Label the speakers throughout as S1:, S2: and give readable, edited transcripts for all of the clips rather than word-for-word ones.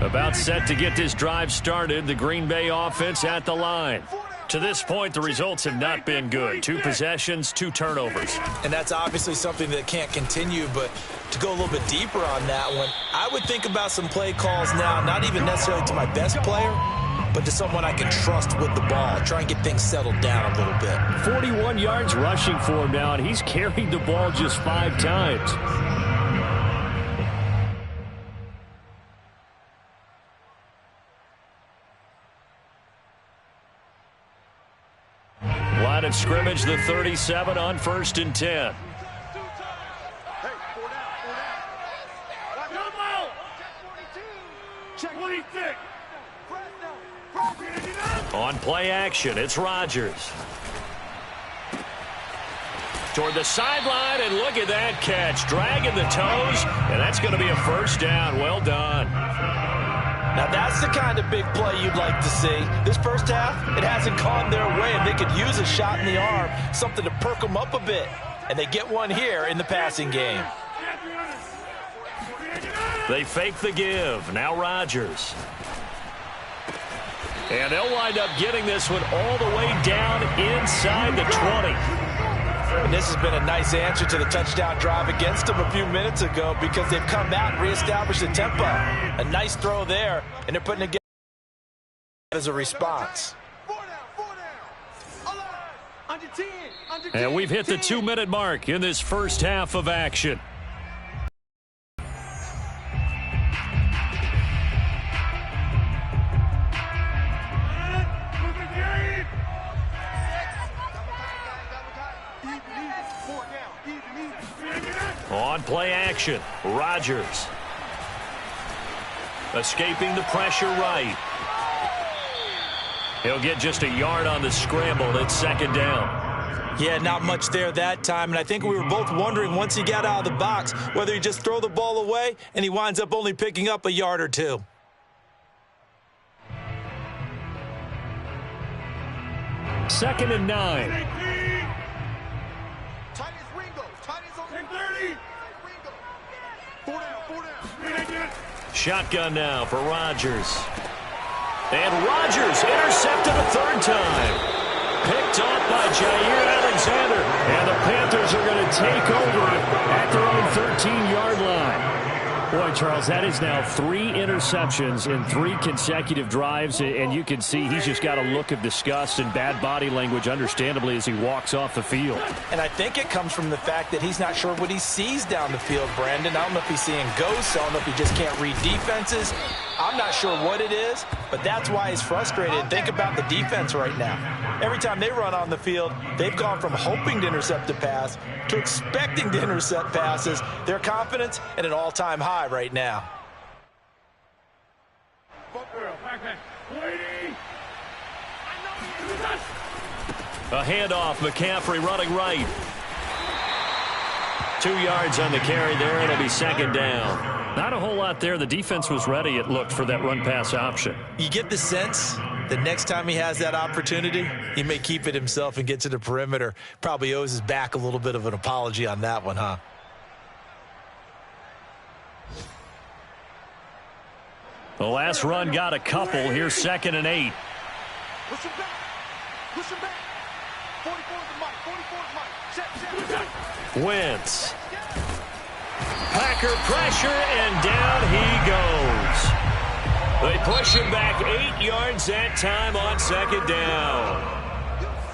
S1: About set to get this drive started, the Green Bay offense at the line. To this point, the results have not been good. 2 possessions, 2 turnovers.
S2: And that's obviously something that can't continue, but to go a little bit deeper on that one, I would think about some play calls now, not even necessarily to my best player, but to someone I can trust with the ball. Try and get things settled down a little bit.
S1: 41 yards rushing for him now, and he's carried the ball just 5 times. Line of scrimmage, the 37 on 1st and 10. On play action, it's Rodgers. Toward the sideline, and look at that catch. Dragging the toes, and that's going to be a first down. Well done.
S2: Now, that's the kind of big play you'd like to see. This first half, it hasn't gone their way, and they could use a shot in the arm, something to perk them up a bit. And they get one here in the passing game.
S1: They fake the give. Now Rodgers. And they'll wind up getting this one all the way down inside the 20.
S2: And this has been a nice answer to the touchdown drive against them a few minutes ago because they've come out and reestablished the tempo. A nice throw there, and they're putting it as a response.
S1: And we've hit the 2-minute mark in this first half of action. On play action, Rodgers. Escaping the pressure right. He'll get just a yard on the scramble. It's 2nd down.
S2: Yeah, not much there that time, and I think we were both wondering once he got out of the box whether he just throw the ball away and he winds up only picking up a yard or 2.
S1: Second and 9. Shotgun now for Rodgers. And Rodgers intercepted a 3rd time. Picked off by Jair Alexander. And the Panthers are going to take over at their own 13-yard line. Boy, Charles, that is now 3 interceptions in 3 consecutive drives, and you can see he's just got a look of disgust and bad body language, understandably, as he walks off the field.
S2: And I think it comes from the fact that he's not sure what he sees down the field, Brandon. I don't know if he's seeing ghosts. I don't know if he just can't read defenses. I'm not sure what it is, but that's why he's frustrated. Think about the defense right now. Every time they run on the field, they've gone from hoping to intercept a pass to expecting to intercept passes. Their confidence at an all-time high right now.
S1: A handoff, McCaffrey running right. 2 yards on the carry there, and it'll be 2nd down. Not a whole lot there. The defense was ready, it looked, for that run-pass option.
S2: You get the sense that next time he has that opportunity, he may keep it himself and get to the perimeter. Probably owes his back a little bit of an apology on that one, huh?
S1: The last run got a couple. Here's 2nd and 8.
S3: Push him back. Push him back. 44 is the mic. 44 is the mic. Check.
S1: Wentz. Packer pressure, and down he goes. They push him back 8 yards that time on 2nd down.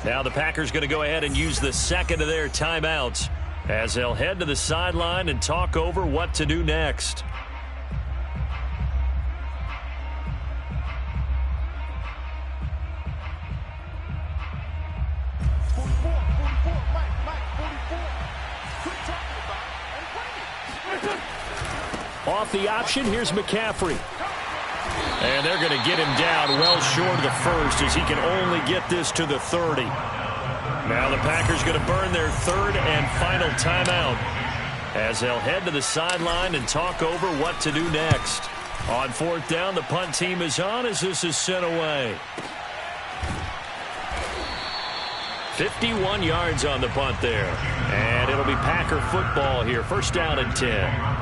S1: Now the Packers going to go ahead and use the 2nd of their timeouts as they'll head to the sideline and talk over what to do next. Off the option, here's McCaffrey. And they're going to get him down well short of the 1st as he can only get this to the 30. Now the Packers going to burn their 3rd and final timeout as they'll head to the sideline and talk over what to do next. On 4th down, the punt team is on as this is sent away. 51 yards on the punt there. And it'll be Packer football here. 1st down and 10.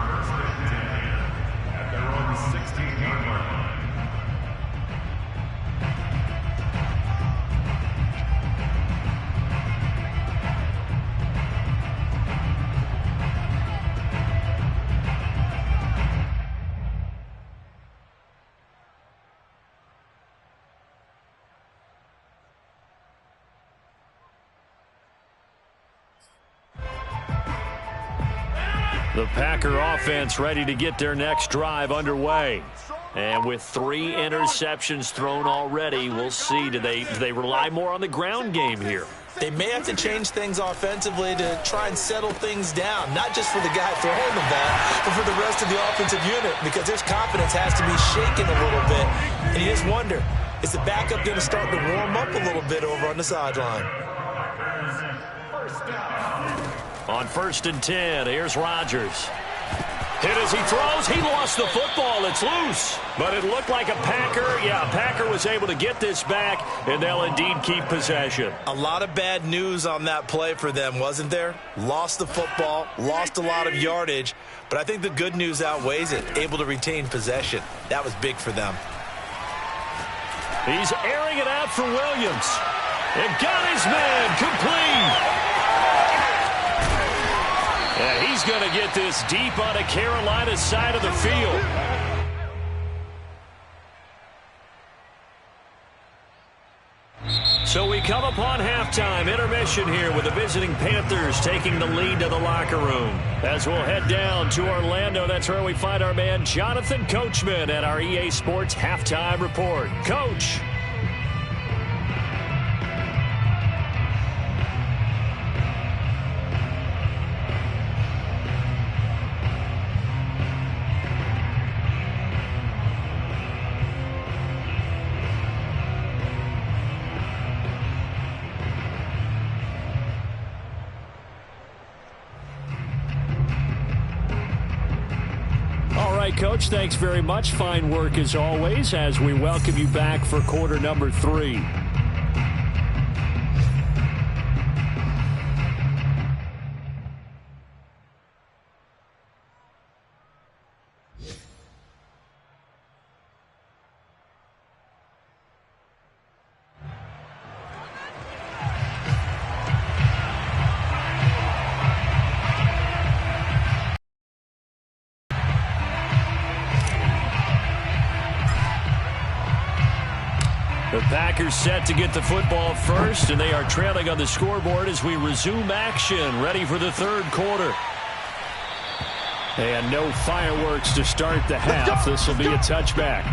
S1: The Packer offense ready to get their next drive underway. And with 3 interceptions thrown already, we'll see. Do they rely more on the ground game here?
S2: They may have to change things offensively to try and settle things down, not just for the guy throwing the ball, but for the rest of the offensive unit, because his confidence has to be shaken a little bit. And you just wonder, is the backup going to start to warm up a little bit over on the sideline?
S1: On 1st and 10, here's Rodgers. Hit as he throws. He lost the football. It's loose. But it looked like a Packer. Yeah, Packer was able to get this back, and they'll indeed keep possession.
S2: A lot of bad news on that play for them, wasn't there? Lost the football, lost a lot of yardage, but I think the good news outweighs it. Able to retain possession. That was big for them.
S1: He's airing it out for Williams. And got his man complete. And he's going to get this deep on the Carolina side of the field. So we come upon halftime intermission here with the visiting Panthers taking the lead to the locker room. As we'll head down to Orlando, that's where we find our man Jonathan Coachman at our EA Sports Halftime Report. Coach. Coach, thanks very much. Fine work as always as we welcome you back for quarter number 3. The Packers set to get the football first, and they are trailing on the scoreboard as we resume action, ready for the third quarter. And no fireworks to start the half. This will be a touchback.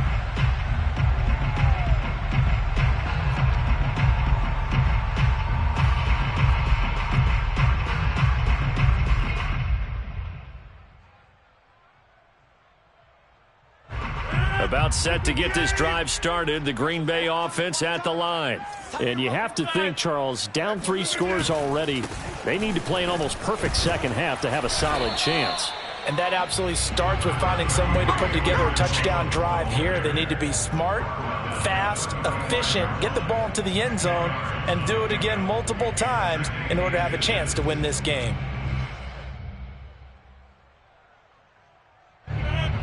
S1: About set to get this drive started, the Green Bay offense at the line. And you have to think, Charles, down 3 scores already. They need to play an almost perfect second half to have a solid chance.
S2: And that absolutely starts with finding some way to put together a touchdown drive here. They need to be smart, fast, efficient, get the ball into the end zone, and do it again multiple times in order to have a chance to win this game.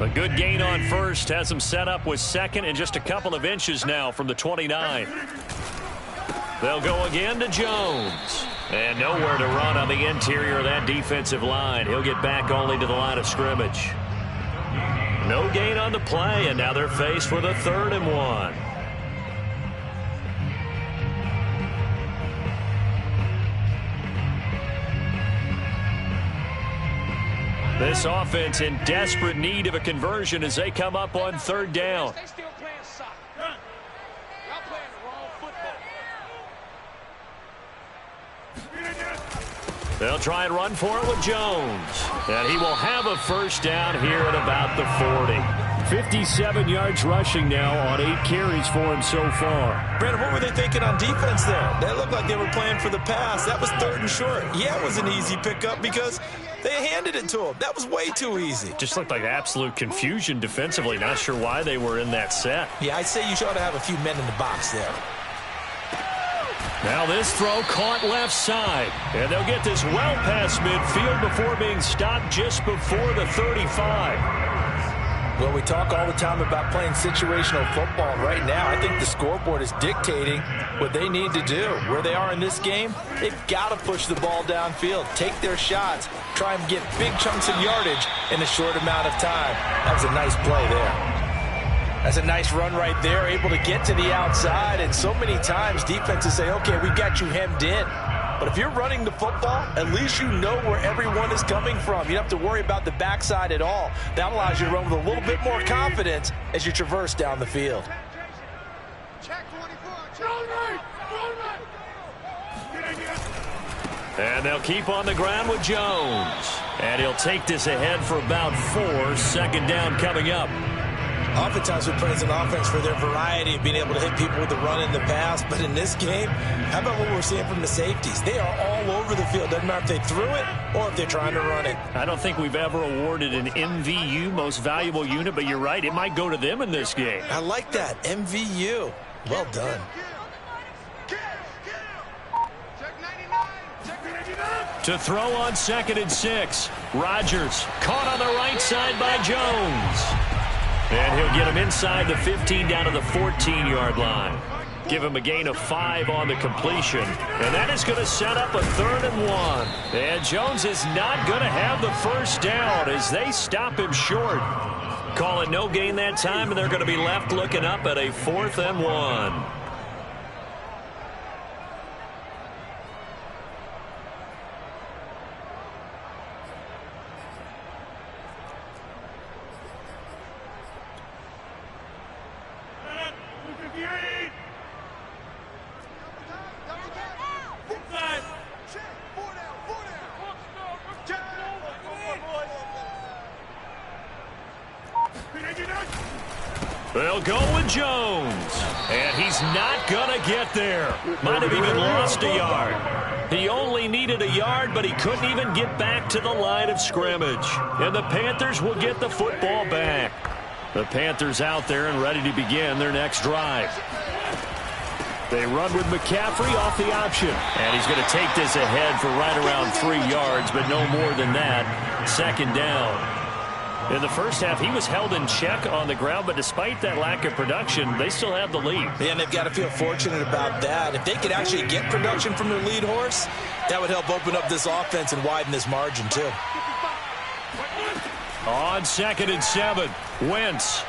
S1: A good gain on first has them set up with second and just a couple of inches now from the 29. They'll go again to Jones. And nowhere to run on the interior of that defensive line. He'll get back only to the line of scrimmage. No gain on the play, and now they're faced with a 3rd and 1. This offense in desperate need of a conversion as they come up on 3rd down.
S3: They still playing soccer. Y'all playing the wrong football.
S1: They'll try and run for it with Jones. And he will have a first down here at about the 40. 57 yards rushing now on 8 carries for him so far.
S2: Brandon, what were they thinking on defense there? They looked like they were playing for the pass. That was 3rd and short. Yeah, it was an easy pickup because they handed it to him. That was way too easy.
S1: Just looked like absolute confusion defensively. Not sure why they were in that set.
S2: Yeah, I'd say you ought to have a few men in the box there.
S1: Now this throw caught left side. And they'll get this well past midfield before being stopped just before the 35.
S2: Well, we talk all the time about playing situational football. Right now, I think the scoreboard is dictating what they need to do. Where they are in this game, they've got to push the ball downfield, take their shots, try and get big chunks of yardage in a short amount of time. That was a nice play there. That's a nice run right there, able to get to the outside. And so many times defenses say, okay, we got you hemmed in. But if you're running the football, at least you know where everyone is coming from. You don't have to worry about the backside at all. That allows you to run with a little bit more confidence as you traverse down the field.
S1: And they'll keep on the ground with Jones. And he'll take this ahead for about 4. Second down coming up.
S2: Oftentimes we praise an offense for their variety of being able to hit people with the run and the pass. But in this game, how about what we're seeing from the safeties? They are all over the field. Doesn't matter if they threw it or if they're trying to run it.
S1: I don't think we've ever awarded an MVU, most valuable unit, but you're right. It might go to them in this game.
S2: I like that. MVU. Well done.
S1: To throw on 2nd and 6. Rodgers caught on the right side by Jones. And he'll get him inside the 15 down to the 14-yard line. Give him a gain of 5 on the completion. And that is going to set up a 3rd and 1. And Jones is not going to have the first down as they stop him short. Call it no gain that time, and they're going to be left looking up at a 4th and 1. They'll go with Jones, and he's not going to get there. Might have even lost a yard. He only needed a yard, but he couldn't even get back to the line of scrimmage. And the Panthers will get the football back. The Panthers out there and ready to begin their next drive. They run with McCaffrey off the option. And he's going to take this ahead for right around 3 yards, but no more than that. 2nd down. In the first half, he was held in check on the ground, but despite that lack of production, they still have the lead.
S2: Yeah, and they've got to feel fortunate about that. If they could actually get production from their lead horse, that would help open up this offense and widen this margin, too.
S1: On 2nd and 7, Wentz.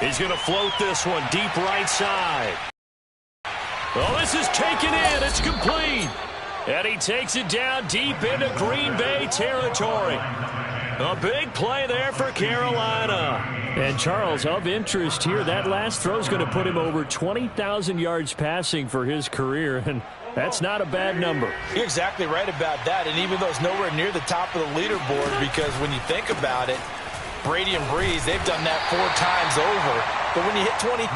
S1: He's going to float this one deep right side. Well, this is taken in. It's complete. And he takes it down deep into Green Bay territory. A big play there for Carolina. And, Charles, of interest here, that last throw is going to put him over 20,000 yards passing for his career, and that's not a bad number.
S2: You're exactly right about that, and even though it's nowhere near the top of the leaderboard, because when you think about it, Brady and Breeze, they've done that 4 times over. But when you hit 20,000,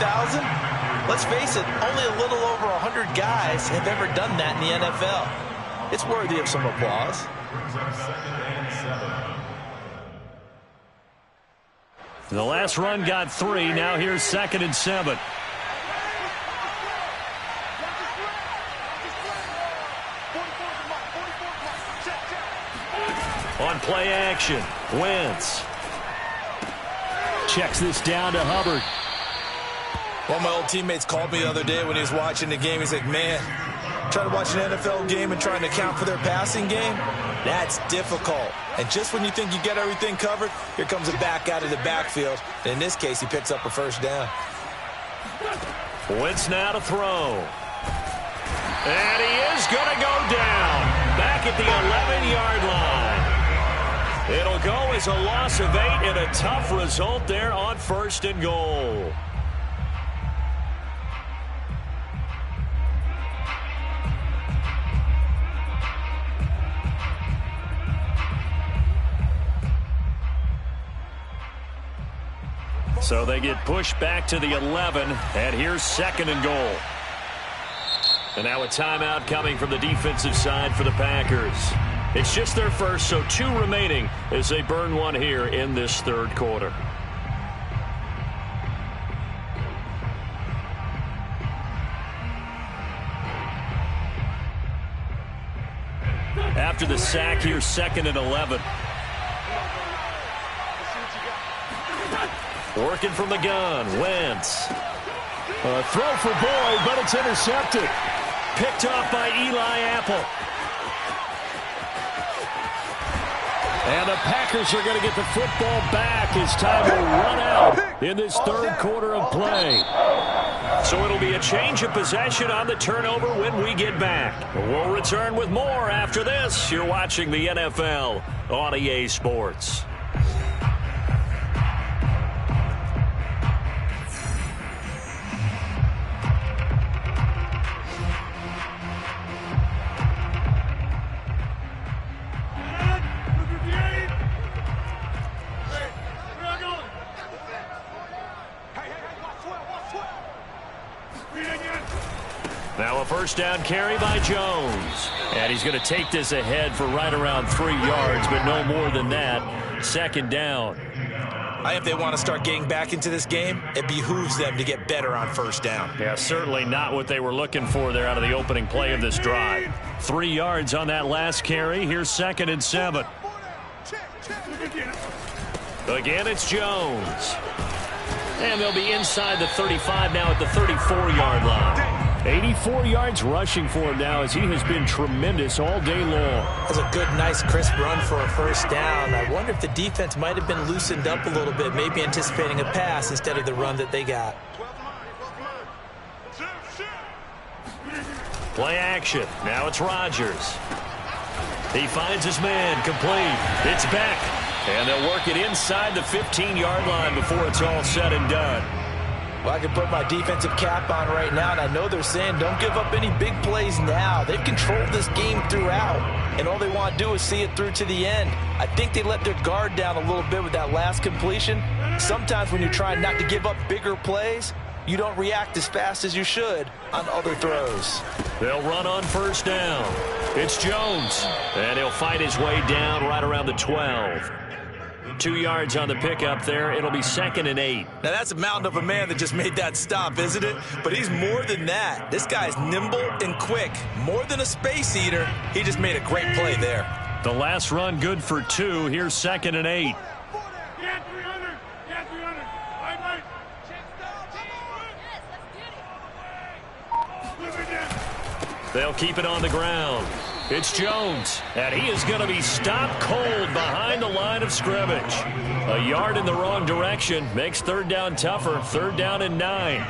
S2: let's face it, only a little over 100 guys have ever done that in the NFL. It's worthy of some applause.
S1: The last run got 3. Now here's 2nd and 7. On play action, Wentz. Checks this down to Hubbard.
S2: One of my old teammates called me the other day when he was watching the game. He's like, man, trying to watch an NFL game and trying to account for their passing game, that's difficult. And just when you think you get everything covered, here comes a back out of the backfield. And in this case, he picks up a first down.
S1: Wentz now to throw. And he is going to go down. Back at the 11-yard line. It'll go as a loss of 8 and a tough result there on 1st and goal. So they get pushed back to the 11, and here's 2nd and goal. And now a timeout coming from the defensive side for the Packers. It's just their first, so 2 remaining as they burn one here in this 3rd quarter. After the sack, here's 2nd and 11. Working from the gun, Wentz. A throw for Boyd, but it's intercepted. Picked off by Eli Apple. And the Packers are going to get the football back as time will run out in this third quarter of play. So it'll be a change of possession on the turnover when we get back. We'll return with more after this. You're watching the NFL on EA Sports. Now a first down carry by Jones. And he's going to take this ahead for right around 3 yards, but no more than that. Second down.
S2: If they want to start getting back into this game, it behooves them to get better on first down.
S1: Yeah, certainly not what they were looking for there out of the opening play of this drive. 3 yards on that last carry. Here's 2nd and 7. Again, it's Jones. And they'll be inside the 35 now at the 34-yard line. 84 yards rushing for him now as he has been tremendous all day long.
S2: That's a good, nice, crisp run for a first down. I wonder if the defense might have been loosened up a little bit, maybe anticipating a pass instead of the run that they got.
S1: Play action. Now it's Rodgers. He finds his man, complete. It's back. And they'll work it inside the 15-yard line before it's all said and done.
S2: Well, I can put my defensive cap on right now, and I know they're saying don't give up any big plays now. They've controlled this game throughout, and all they want to do is see it through to the end. I think they let their guard down a little bit with that last completion. Sometimes when you're trying not to give up bigger plays, you don't react as fast as you should on other throws.
S1: They'll run on first down. It's Jones, and he'll fight his way down right around the 12. 2 yards on the pickup there. It'll be 2nd and 8.
S2: Now, that's a mountain of a man that just made that stop, isn't it? But he's more than that. This guy's nimble and quick. More than a space eater. He just made a great play there.
S1: The last run good for 2. Here's 2nd and 8. They'll keep it on the ground. It's Jones, and he is going to be stopped cold behind the line of scrimmage. A yard in the wrong direction makes third down tougher. 3rd down and 9.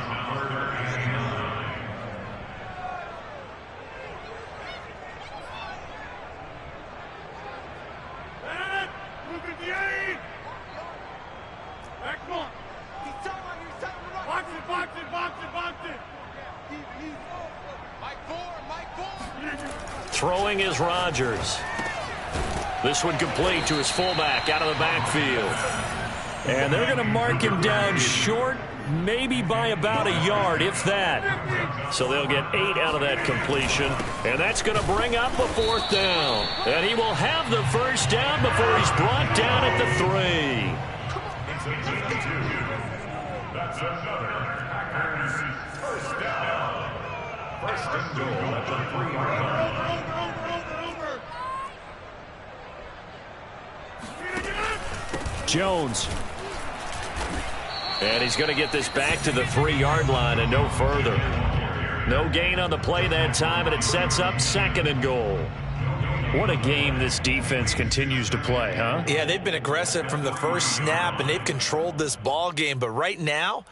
S1: Throwing is Rodgers. This one complete to his fullback out of the backfield. And they're going to mark him down short, maybe by about a yard, if that. So they'll get 8 out of that completion. And that's going to bring up a 4th down. And he will have the first down before he's brought down at the 3.
S4: That's another Packers first down. First and goal at the 3-yard line.
S1: Jones. And he's going to get this back to the 3-yard line and no further. No gain on the play that time, and it sets up 2nd and goal. What a game this defense continues to play, huh?
S2: Yeah, they've been aggressive from the first snap, and they've controlled this ball game. But right now,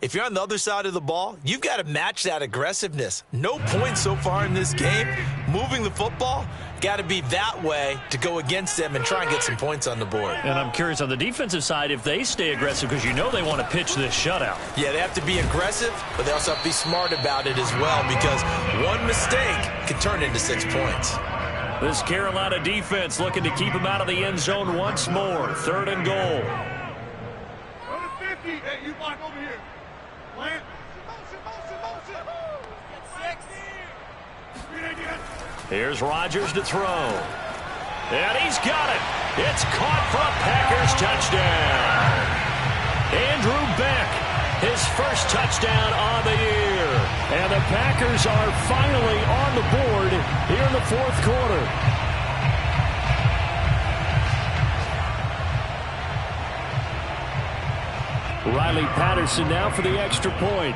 S2: if you're on the other side of the ball, you've got to match that aggressiveness. No points so far in this game. Moving the football, got to be that way to go against them and try and get some points on the board.
S1: And I'm curious on the defensive side if they stay aggressive, because you know they want to pitch this shutout.
S2: Yeah, they have to be aggressive, but they also have to be smart about it as well, because one mistake can turn into 6 points.
S1: This Carolina defense looking to keep him out of the end zone once more. 3rd and goal.
S3: Go to 50. Hey, you block over here. Plant. Motion.
S1: Here's Rodgers to throw. And he's got it. It's caught for a Packers touchdown. Andrew Beck, his first touchdown on the year. And the Packers are finally on the board here in the 4th quarter. Riley Patterson now for the extra point.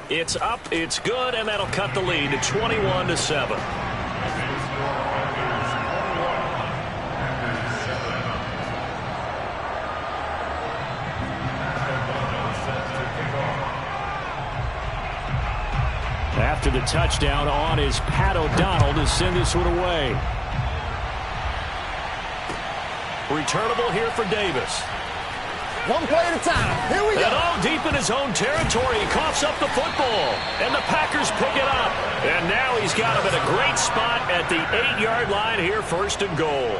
S1: It's up, it's good, and that'll cut the lead to 21-7. the touchdown on is Pat O'Donnell to send this one away. Returnable here for Davis.
S5: One play at a time. Here we go.
S1: And all deep in his own territory. He coughs up the football. And the Packers pick it up. And now he's got him in a great spot at the 8-yard line here, 1st and goal.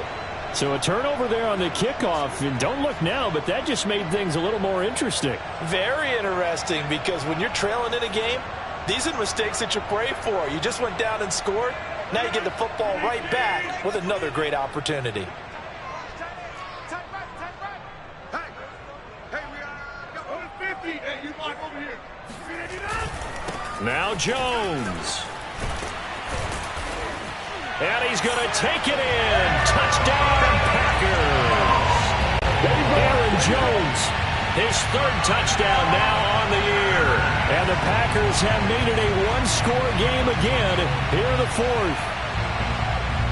S1: So a turnover there on the kickoff. And don't look now, but that just made things a little more interesting.
S2: Very interesting, because when you're trailing in a game, these are the mistakes that you pray for. You just went down and scored. Now you get the football right back with another great opportunity.
S1: Now Jones. And he's going to take it in. Touchdown, Packers. Aaron Jones, his 3rd touchdown now on the year. And the Packers have made it a one-score game again here in the 4th.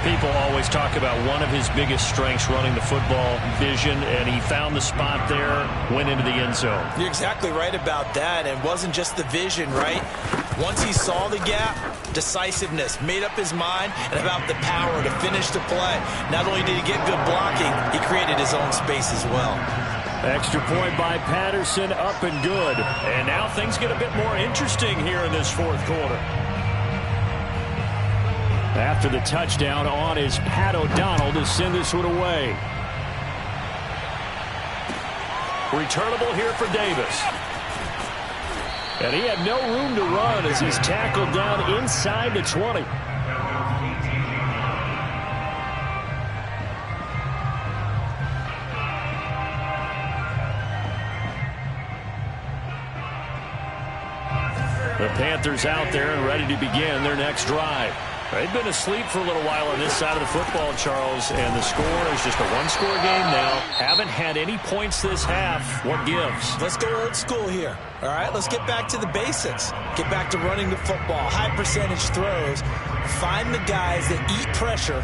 S1: People always talk about one of his biggest strengths, running the football, vision, and he found the spot there, went into the end zone.
S2: You're exactly right about that, and it wasn't just the vision, right? Once he saw the gap, decisiveness, made up his mind, and about the power to finish the play. Not only did he get good blocking, he created his own space as well.
S1: Extra point by Patterson, up and good. And now things get a bit more interesting here in this 4th quarter. After the touchdown, on is Pat O'Donnell to send this one away. Returnable here for Davis. And he had no room to run as he's tackled down inside the 20. The Panthers out there and ready to begin their next drive. They've been asleep for a little while on this side of the football, Charles, and the score is just a one-score game now. Haven't had any points this half. What gives?
S2: Let's go old school here. All right, let's get back to the basics. Get back to running the football, high percentage throws. Find the guys that eat pressure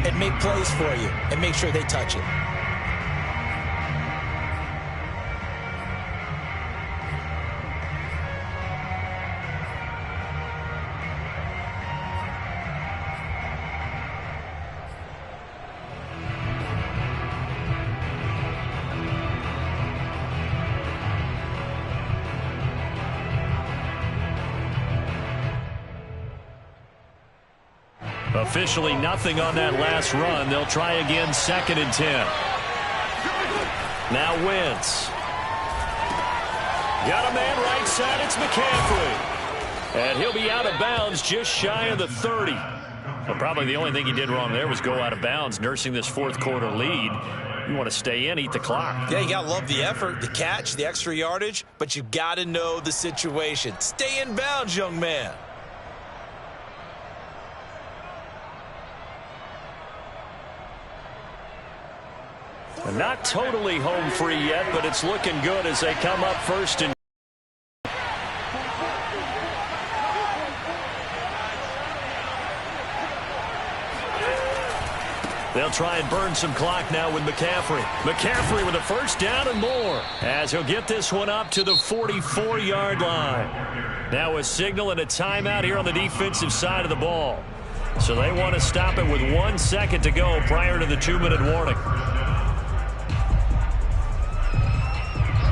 S2: and make plays for you and make sure they touch it.
S1: Officially nothing on that last run. They'll try again, 2nd and 10. Now Wentz. Got a man right side. It's McCaffrey. And he'll be out of bounds just shy of the 30. Well, probably the only thing he did wrong there was go out of bounds, nursing this 4th quarter lead. You want to stay in, eat the clock.
S2: Yeah, you got to love the effort, the catch, the extra yardage, but you got to know the situation. Stay in bounds, young man.
S1: Not totally home free yet, but it's looking good as they come up 1st and they'll try and burn some clock now with McCaffrey. McCaffrey with a 1st down and more as he'll get this one up to the 44-yard line. Now a signal and a timeout here on the defensive side of the ball. So they want to stop it with 1 second to go prior to the 2-minute warning.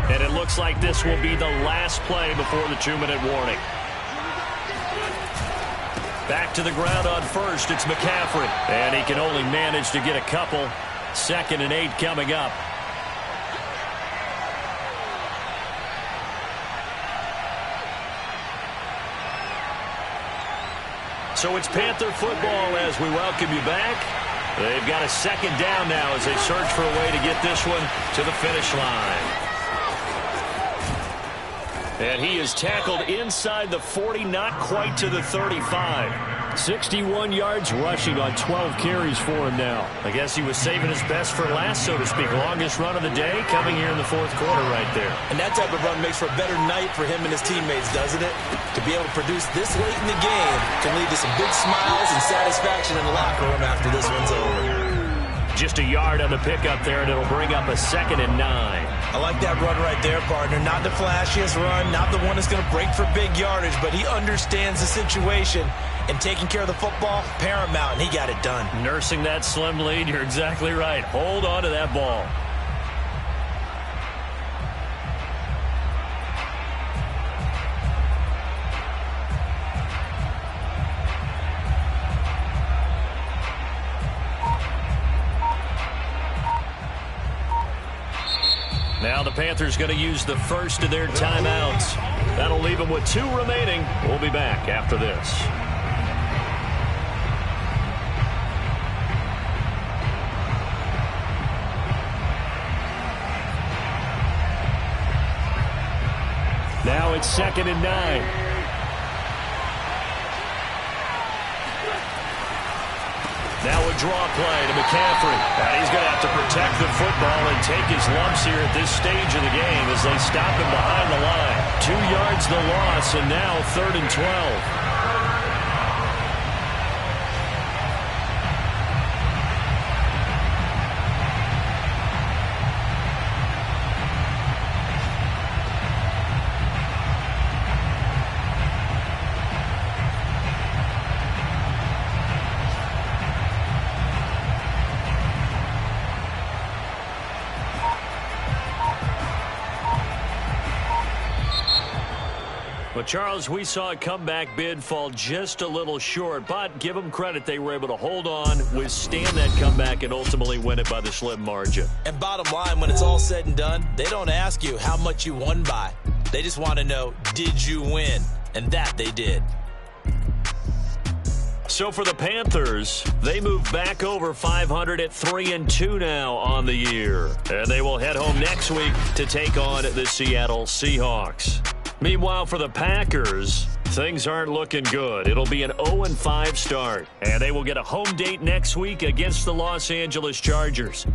S1: And it looks like this will be the last play before the 2-minute warning. Back to the ground on 1st, it's McCaffrey. And he can only manage to get a couple. 2nd and 8 coming up. So it's Panther football as we welcome you back. They've got a 2nd down now as they search for a way to get this one to the finish line. And he is tackled inside the 40, not quite to the 35. 61 yards rushing on 12 carries for him now. I guess he was saving his best for last, so to speak. Longest run of the day coming here in the 4th quarter right there.
S2: And that type of run makes for a better night for him and his teammates, doesn't it? To be able to produce this late in the game can lead to some big smiles and satisfaction in the locker room after this one's over.
S1: Just a yard on the pickup there, and it'll bring up a 2nd and 9.
S2: I like that run right there, partner. Not the flashiest run, not the one that's going to break for big yardage, but he understands the situation, and taking care of the football, paramount, and he got it done.
S1: Nursing that slim lead, you're exactly right. Hold on to that ball. Now the Panthers going to use the first of their timeouts. That'll leave them with 2 remaining. We'll be back after this. Now it's 2nd and 9. Now a draw play to McCaffrey. And he's going to have to protect the football and take his lumps here at this stage of the game as they stop him behind the line. 2 yards the loss, and now 3rd and 12. Well, Charles, we saw a comeback bid fall just a little short, but give them credit. They were able to hold on, withstand that comeback, and ultimately win it by the slim margin.
S2: And bottom line, when it's all said and done, they don't ask you how much you won by. They just want to know, did you win? And that they did.
S1: So for the Panthers, they move back over 500 at 3-2 now on the year. And they will head home next week to take on the Seattle Seahawks. Meanwhile, for the Packers, things aren't looking good. It'll be an 0-5 start, and they will get a home date next week against the Los Angeles Chargers.